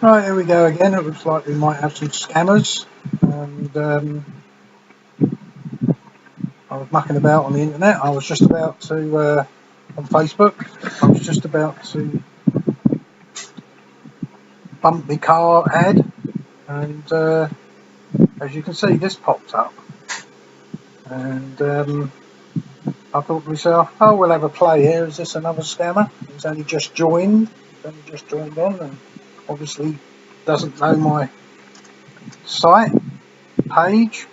Right, here we go again. It looks like we might have some scammers. And I was mucking about on the internet. I was just about to, on Facebook, I was just about to bump my car ad. And as you can see, this popped up. And I thought to myself, oh, we'll have a play here. Is this another scammer? He's only just joined. On, and obviously doesn't know my site page.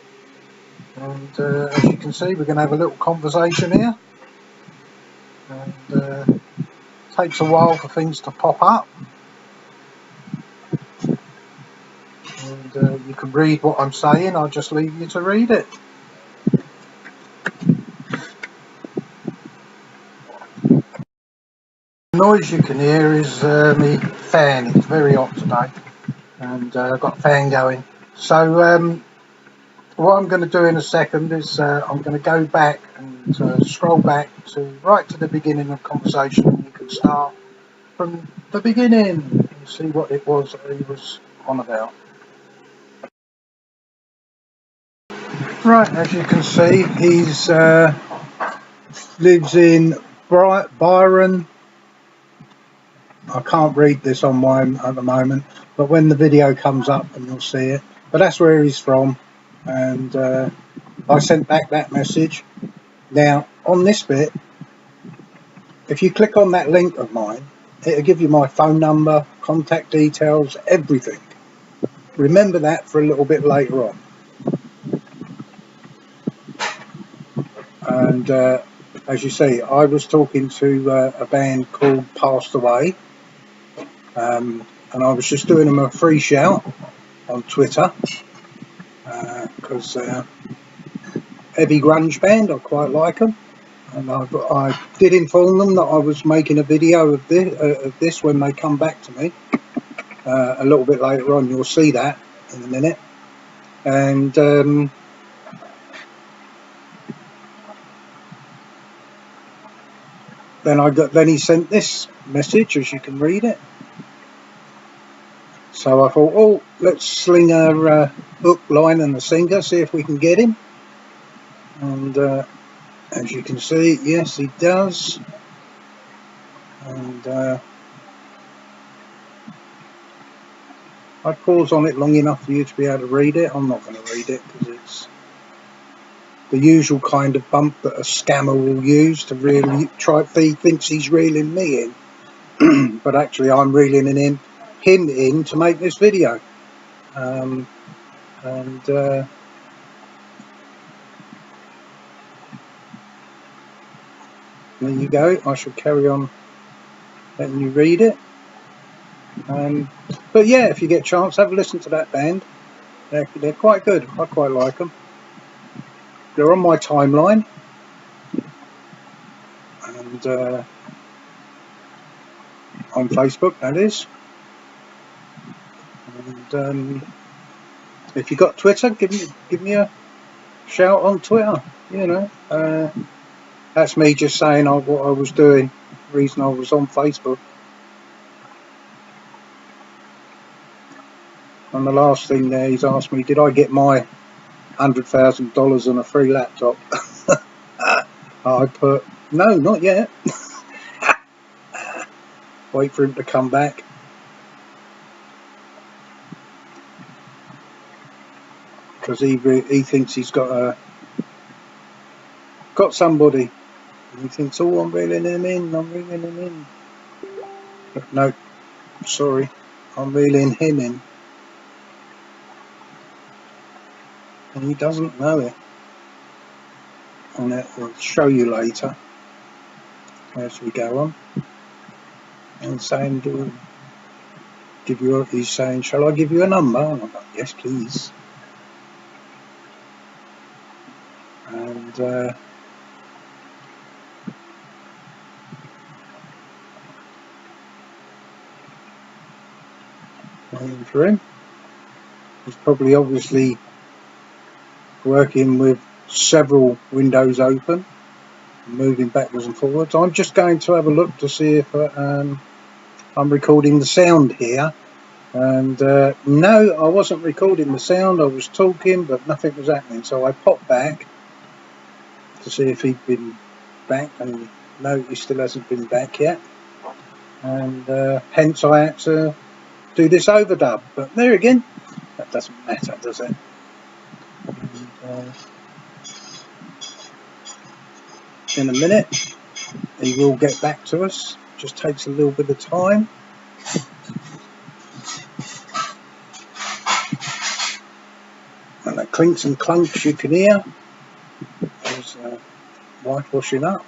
And as you can see, we're going to have a little conversation here. And it takes a while for things to pop up. And you can read what I'm saying. I'll just leave you to read it. The noise you can hear is my fan. It's very hot today, and I've got a fan going. So what I'm going to do in a second is I'm going to go back and scroll back to right to the beginning of the conversation, and you can start from the beginning and see what it was that he was on about. Right, as you can see, he's lives in Byron. I can't read this on mine at the moment, but when the video comes up and you'll see it. But that's where he's from, and I sent back that message. Now on this bit, if you click on that link of mine, it'll give you my phone number, contact details, everything. Remember that for a little bit later on. And as you see, I was talking to a band called Passed Away, and I was just doing them a free shout on Twitter because heavy grunge band, I quite like them, and I did inform them that I was making a video of this when they come back to me a little bit later on. You'll see that in a minute. And then he sent this message, as you can read it. So I thought, oh, let's sling a hook, line and a sinker, see if we can get him. And as you can see, yes, he does. And I pause on it long enough for you to be able to read it. I'm not going to read it because it's the usual kind of bump that a scammer will use to really try. He thinks he's reeling me in, but actually I'm reeling him in to make this video. And there you go. I shall carry on letting you read it. But yeah, if you get a chance, have a listen to that band. They're quite good. I quite like them. They're on my timeline, and on Facebook, that is. And if you got Twitter, give me a shout on Twitter. You know, that's me just saying what I was doing. The reason I was on Facebook. And the last thing there, he's asked me, did I get my $100,000 on a free laptop? I put, no, not yet. Wait for him to come back. Because he thinks he's got somebody. And he thinks, oh, I'm reeling him in. But no, sorry, I'm reeling him in. And he doesn't know it. And that will show you later as we go on. And saying, he's saying, shall I give you a number? And I'm like, yes, please. And waiting for him. He's probably obviously working with several windows open, moving backwards and forwards. I'm just going to have a look to see if I'm recording the sound here And no, I wasn't recording the sound. I was talking, but nothing was happening. So I popped back to see if he'd been back, and no, he still hasn't been back yet. And hence I had to do this overdub. But there again, that doesn't matter, does it? And, in a minute, he will get back to us. Just takes a little bit of time. And the clinks and clunks you can hear is whitewashing up.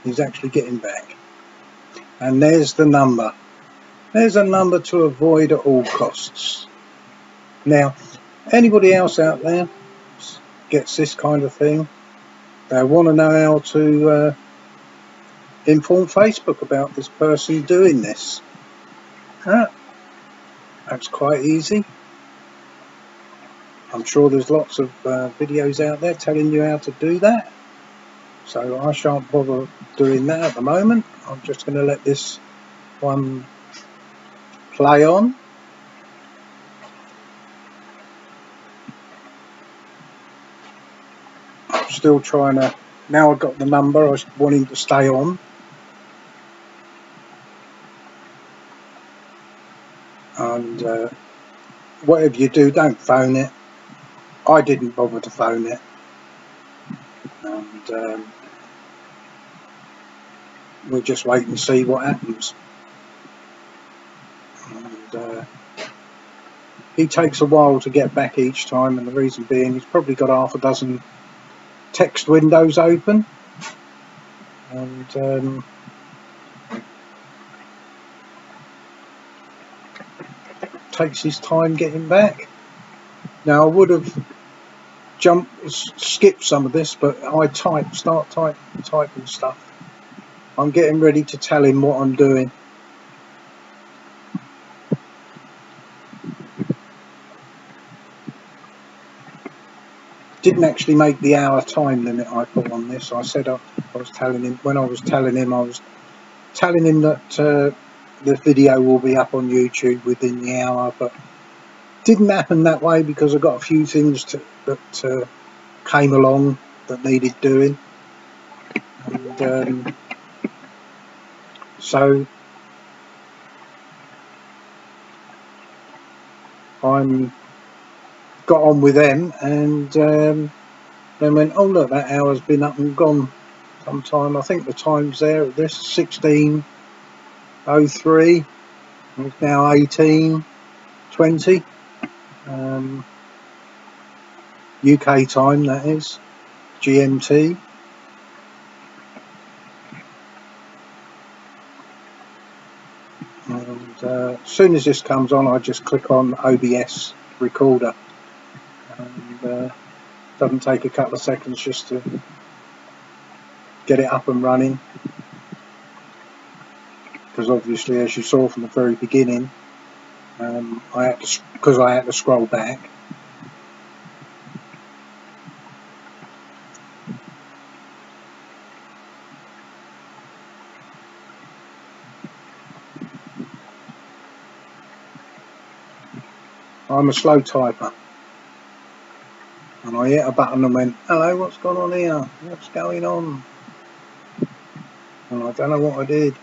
He's actually getting back. And there's the number. There's a number to avoid at all costs. Now, anybody else out there gets this kind of thing, they want to know how to inform Facebook about this person doing this. That's quite easy. I'm sure there's lots of videos out there telling you how to do that. So I shan't bother doing that at the moment. I'm just going to let this one play on. I'm still trying to, now I've got the number, I want him to stay on. And whatever you do, don't phone it. I didn't bother to phone it. And we'll just wait and see what happens. And he takes a while to get back each time, and the reason being he's probably got half a dozen text windows open, and takes his time getting back. Now I would have skipped some of this, but I start typing stuff. I'm getting ready to tell him what I'm doing. Didn't actually make the hour time limit I put on this. I said I was telling him that the video will be up on YouTube within the hour, but didn't happen that way because I got a few things that came along that needed doing, and so I'm got on with them, and then went, oh look, that hour's been up and gone sometime. I think the time's there at this 16:03. It's now 18:20 UK time, that is GMT. And as soon as this comes on, I just click on OBS recorder, and doesn't take a couple of seconds just to get it up and running, because obviously, as you saw from the very beginning, I had to scroll back. I'm a slow typer, and I hit a button and went, hello, what's going on here? What's going on? And I don't know what I did.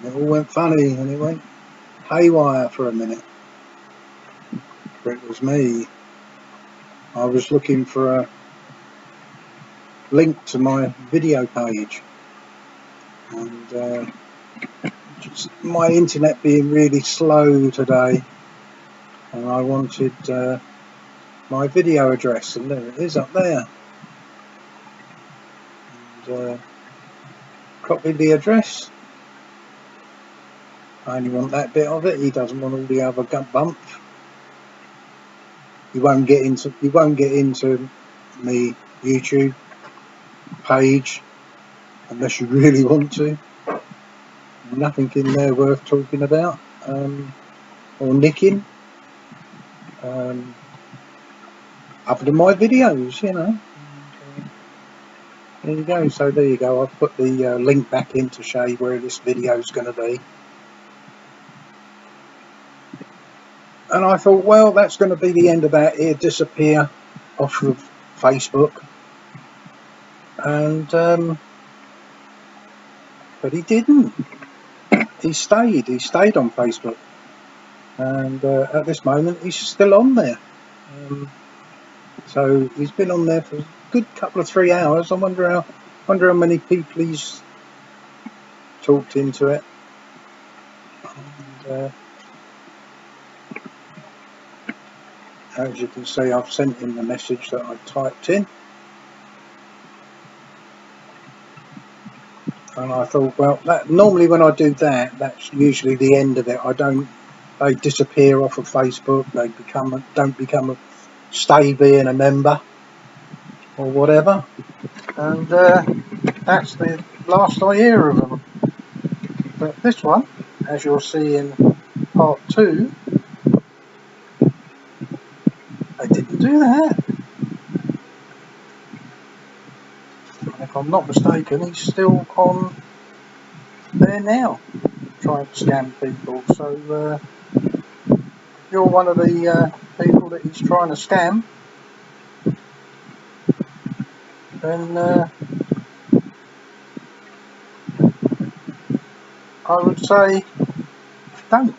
It all went funny, and it went haywire for a minute. But it was me. I was looking for a link to my video page, and just my internet being really slow today, and I wanted my video address, and there it is up there, and copied the address. I only want that bit of it. He doesn't want all the other bump. You won't get into me YouTube page unless you really want to. Nothing in there worth talking about or nicking, other than my videos, you know. There you go. So there you go. I've put the link back in to show you where this video is going to be. And I thought, well, that's going to be the end of that. He'll disappear off of Facebook. And but he didn't. He stayed on Facebook, and at this moment he's still on there. So he's been on there for a good couple of 3 hours. I wonder how many people he's talked into it. And, as you can see, I've sent him the message that I typed in. And I thought, well, normally when I do that, that's usually the end of it. They disappear off of Facebook. They don't become stay being a member or whatever. And that's the last I hear of them. But this one, as you'll see in part 2, they didn't do that. If I'm not mistaken, he's still on there now, trying to scam people. So if you're one of the people that he's trying to scam, then I would say don't.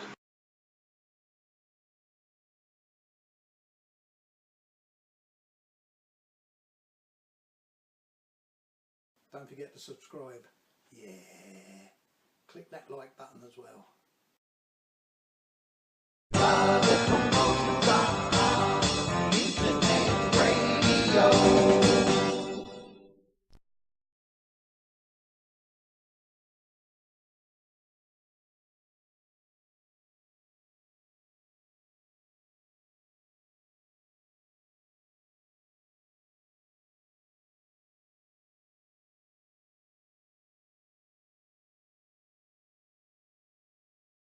Don't forget to subscribe. Yeah. Click that like button as well.